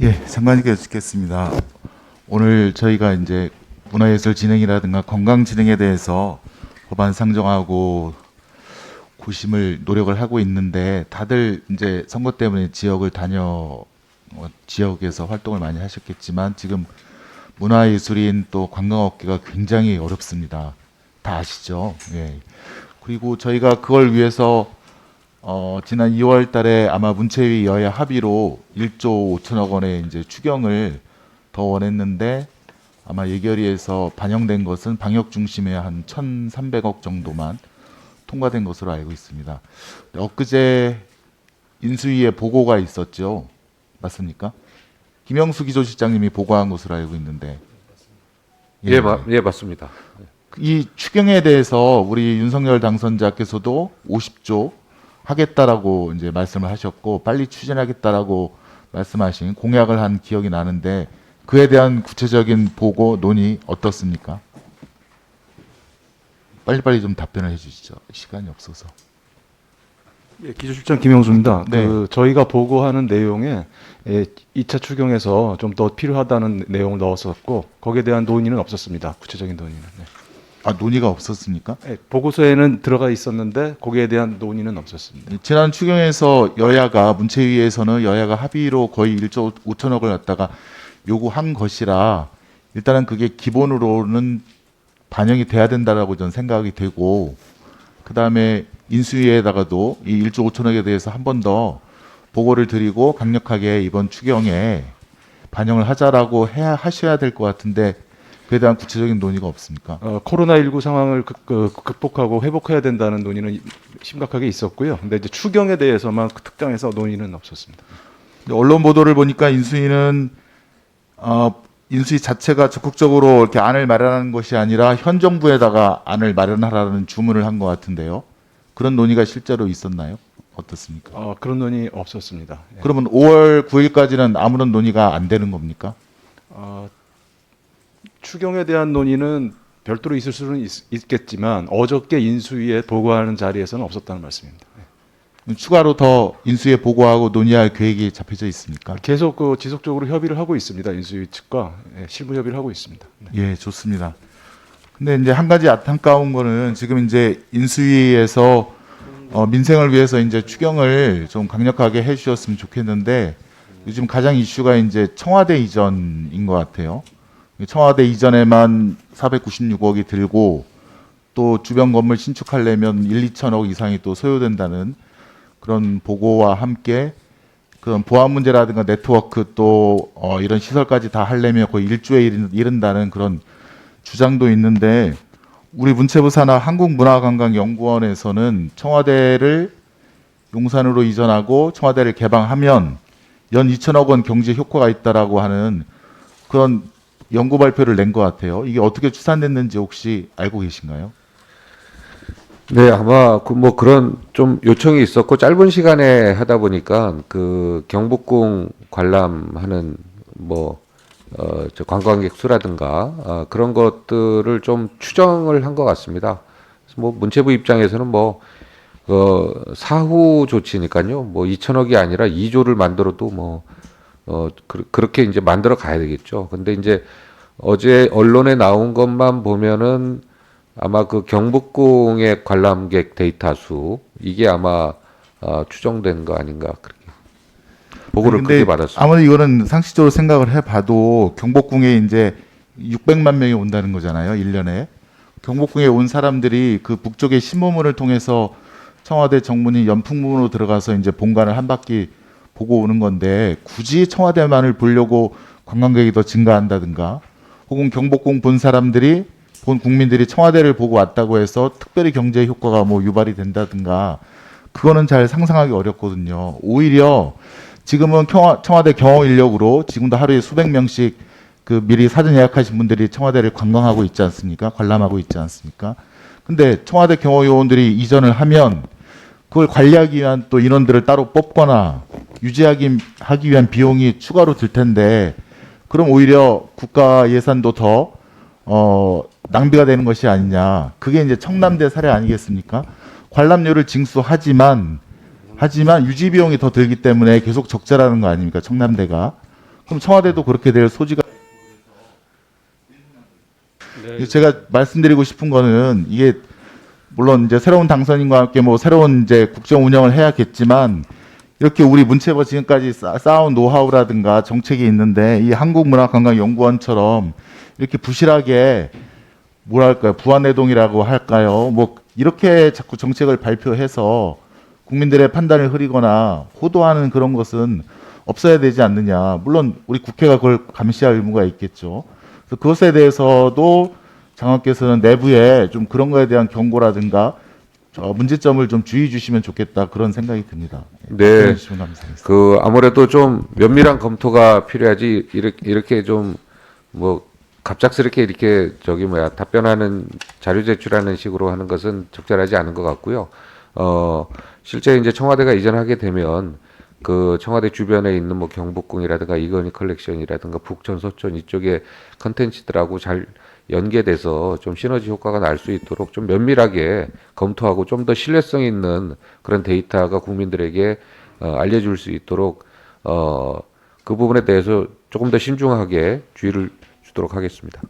예, 장관님께 여쭙겠습니다. 오늘 저희가 이제 문화예술 진흥이라든가 건강 진흥에 대해서 법안 상정하고 고심을 노력을 하고 있는데 다들 이제 선거 때문에 지역에서 활동을 많이 하셨겠지만 지금 문화예술인 또 관광업계가 굉장히 어렵습니다. 다 아시죠? 예. 그리고 저희가 그걸 위해서 지난 2월 달에 아마 문체위 여야 합의로 1조 5천억 원의 이제 추경을 더 원했는데 아마 예결위에서 반영된 것은 방역 중심의 한 1,300억 정도만 통과된 것으로 알고 있습니다. 엊그제 인수위에 보고가 있었죠. 맞습니까? 김영수 기조실장님이 보고한 것으로 알고 있는데 예, 맞습니다. 이 추경에 대해서 우리 윤석열 당선자께서도 50조 하겠다라고 이제 말씀을 하셨고 빨리 추진하겠다라고 말씀하신 공약을 한 기억이 나는데 그에 대한 구체적인 보고 논의 어떻습니까? 빨리빨리 좀 답변을 해주시죠. 시간이 없어서. 예, 기조실장 김영수입니다. 네. 저희가 보고하는 내용에 2차 추경에서 좀 더 필요하다는 내용을 넣었었고 거기에 대한 논의는 없었습니다. 구체적인 논의는. 네. 아, 논의가 없었습니까? 예, 보고서에는 들어가 있었는데 거기에 대한 논의는 없었습니다. 지난 추경에서 문체위에서는 여야가 합의로 거의 1조 5천억을 갖다가 요구한 것이라 일단은 그게 기본으로는 반영이 돼야 된다라고 저는 생각이 되고 그 다음에 인수위에다가도 이 1조 5천억에 대해서 한 번 더 보고를 드리고 강력하게 이번 추경에 반영을 하자라고 하셔야 될 것 같은데 그에 대한 구체적인 논의가 없습니까? 코로나19 상황을 극복하고 회복해야 된다는 논의는 심각하게 있었고요. 근데 이제 추경에 대해서만 특정해서 논의는 없었습니다. 언론 보도를 보니까 인수위 자체가 적극적으로 이렇게 안을 마련하는 것이 아니라 현 정부에다가 안을 마련하라는 주문을 한 것 같은데요. 그런 논의가 실제로 있었나요? 어떻습니까? 그런 논의 없었습니다. 예. 그러면 5월 9일까지는 아무런 논의가 안 되는 겁니까? 추경에 대한 논의는 별도로 있을 수는 있겠지만 어저께 인수위에 보고하는 자리에서는 없었다는 말씀입니다. 예. 추가로 더 인수위에 보고하고 논의할 계획이 잡혀져 있습니까? 계속 지속적으로 협의를 하고 있습니다. 인수위 측과 실무 협의를 하고 있습니다. 네. 예, 좋습니다. 근데 이제 한 가지 안타까운 거는 지금 이제 인수위에서 민생을 위해서 이제 추경을 좀 강력하게 해주셨으면 좋겠는데 요즘 가장 이슈가 이제 청와대 이전인 것 같아요. 청와대 이전에만 496억이 들고 또 주변 건물 신축하려면 1, 2천억 이상이 또 소요된다는 그런 보고와 함께 그런 보안 문제라든가 네트워크 또 이런 시설까지 다 하려면 거의 1조에 이른다는 그런 주장도 있는데 우리 문체부 산하 한국문화관광연구원에서는 청와대를 용산으로 이전하고 청와대를 개방하면 연 2천억 원 경제 효과가 있다라고 하는 그런 연구 발표를 낸 것 같아요. 이게 어떻게 추산됐는지 혹시 알고 계신가요? 네, 아마 뭐 그런 좀 요청이 있었고 짧은 시간에 하다 보니까 그 경복궁 관람하는 저 관광객 수라든가 그런 것들을 좀 추정을 한 것 같습니다. 그래서 뭐 문체부 입장에서는 사후 조치니까요. 2천억이 아니라 2조를 만들어도 그렇게 이제 만들어 가야 되겠죠. 근데 이제 어제 언론에 나온 것만 보면은 아마 그 경복궁의 관람객 데이터 수 이게 아마 추정된 거 아닌가 그렇게 보고를 그렇게 받았습니다. 아무리 이거는 상식적으로 생각을 해봐도 경복궁에 이제 600만 명이 온다는 거잖아요. 1년에. 경복궁에 온 사람들이 그 북쪽의 신모문을 통해서 청와대 정문이 연풍문으로 들어가서 이제 본관을 한 바퀴 보고 오는 건데 굳이 청와대만을 보려고 관광객이 더 증가한다든가 혹은 경복궁 본 국민들이 청와대를 보고 왔다고 해서 특별히 경제 효과가 유발이 된다든가 그거는 잘 상상하기 어렵거든요. 오히려 지금은 청와대 경호 인력으로 지금도 하루에 수백 명씩 그 미리 사전 예약하신 분들이 청와대를 관광하고 있지 않습니까? 관람하고 있지 않습니까? 근데 청와대 경호 요원들이 이전을 하면 그걸 관리하기 위한 또 인원들을 따로 뽑거나 유지하기 위한 비용이 추가로 들 텐데 그럼 오히려 국가 예산도 더 낭비가 되는 것이 아니냐. 그게 이제 청남대 사례 아니겠습니까? 관람료를 징수하지만 유지 비용이 더 들기 때문에 계속 적자라는 거 아닙니까? 청남대가. 그럼 청와대도 그렇게 될 소지가 제가 말씀드리고 싶은 거는 이게 물론 이제 새로운 당선인과 함께 뭐 새로운 이제 국정 운영을 해야겠지만 이렇게 우리 문체부 지금까지 쌓아온 노하우라든가 정책이 있는데 이 한국문화관광연구원처럼 이렇게 부실하게 뭐랄까요 부안해동이라고 할까요 뭐 이렇게 자꾸 정책을 발표해서 국민들의 판단을 흐리거나 호도하는 그런 것은 없어야 되지 않느냐. 물론 우리 국회가 그걸 감시할 의무가 있겠죠. 그래서 그것에 대해서도 장관께서는 내부에 좀 그런 거에 대한 경고라든가 문제점을 좀 주의 주시면 좋겠다 그런 생각이 듭니다. 네. 주시면 감사하겠습니다. 그 아무래도 좀 면밀한 검토가 필요하지 이렇게 좀 뭐 갑작스럽게 이렇게 저기 뭐야 답변하는 자료 제출하는 식으로 하는 것은 적절하지 않은 것 같고요. 실제 이제 청와대가 이전하게 되면 그 청와대 주변에 있는 뭐 경복궁이라든가 이건희 컬렉션이라든가 북촌, 서촌 이쪽에 컨텐츠들하고 잘 연계돼서 좀 시너지 효과가 날 수 있도록 좀 면밀하게 검토하고 좀 더 신뢰성 있는 그런 데이터가 국민들에게 알려줄 수 있도록 그 부분에 대해서 조금 더 신중하게 주의를 주도록 하겠습니다.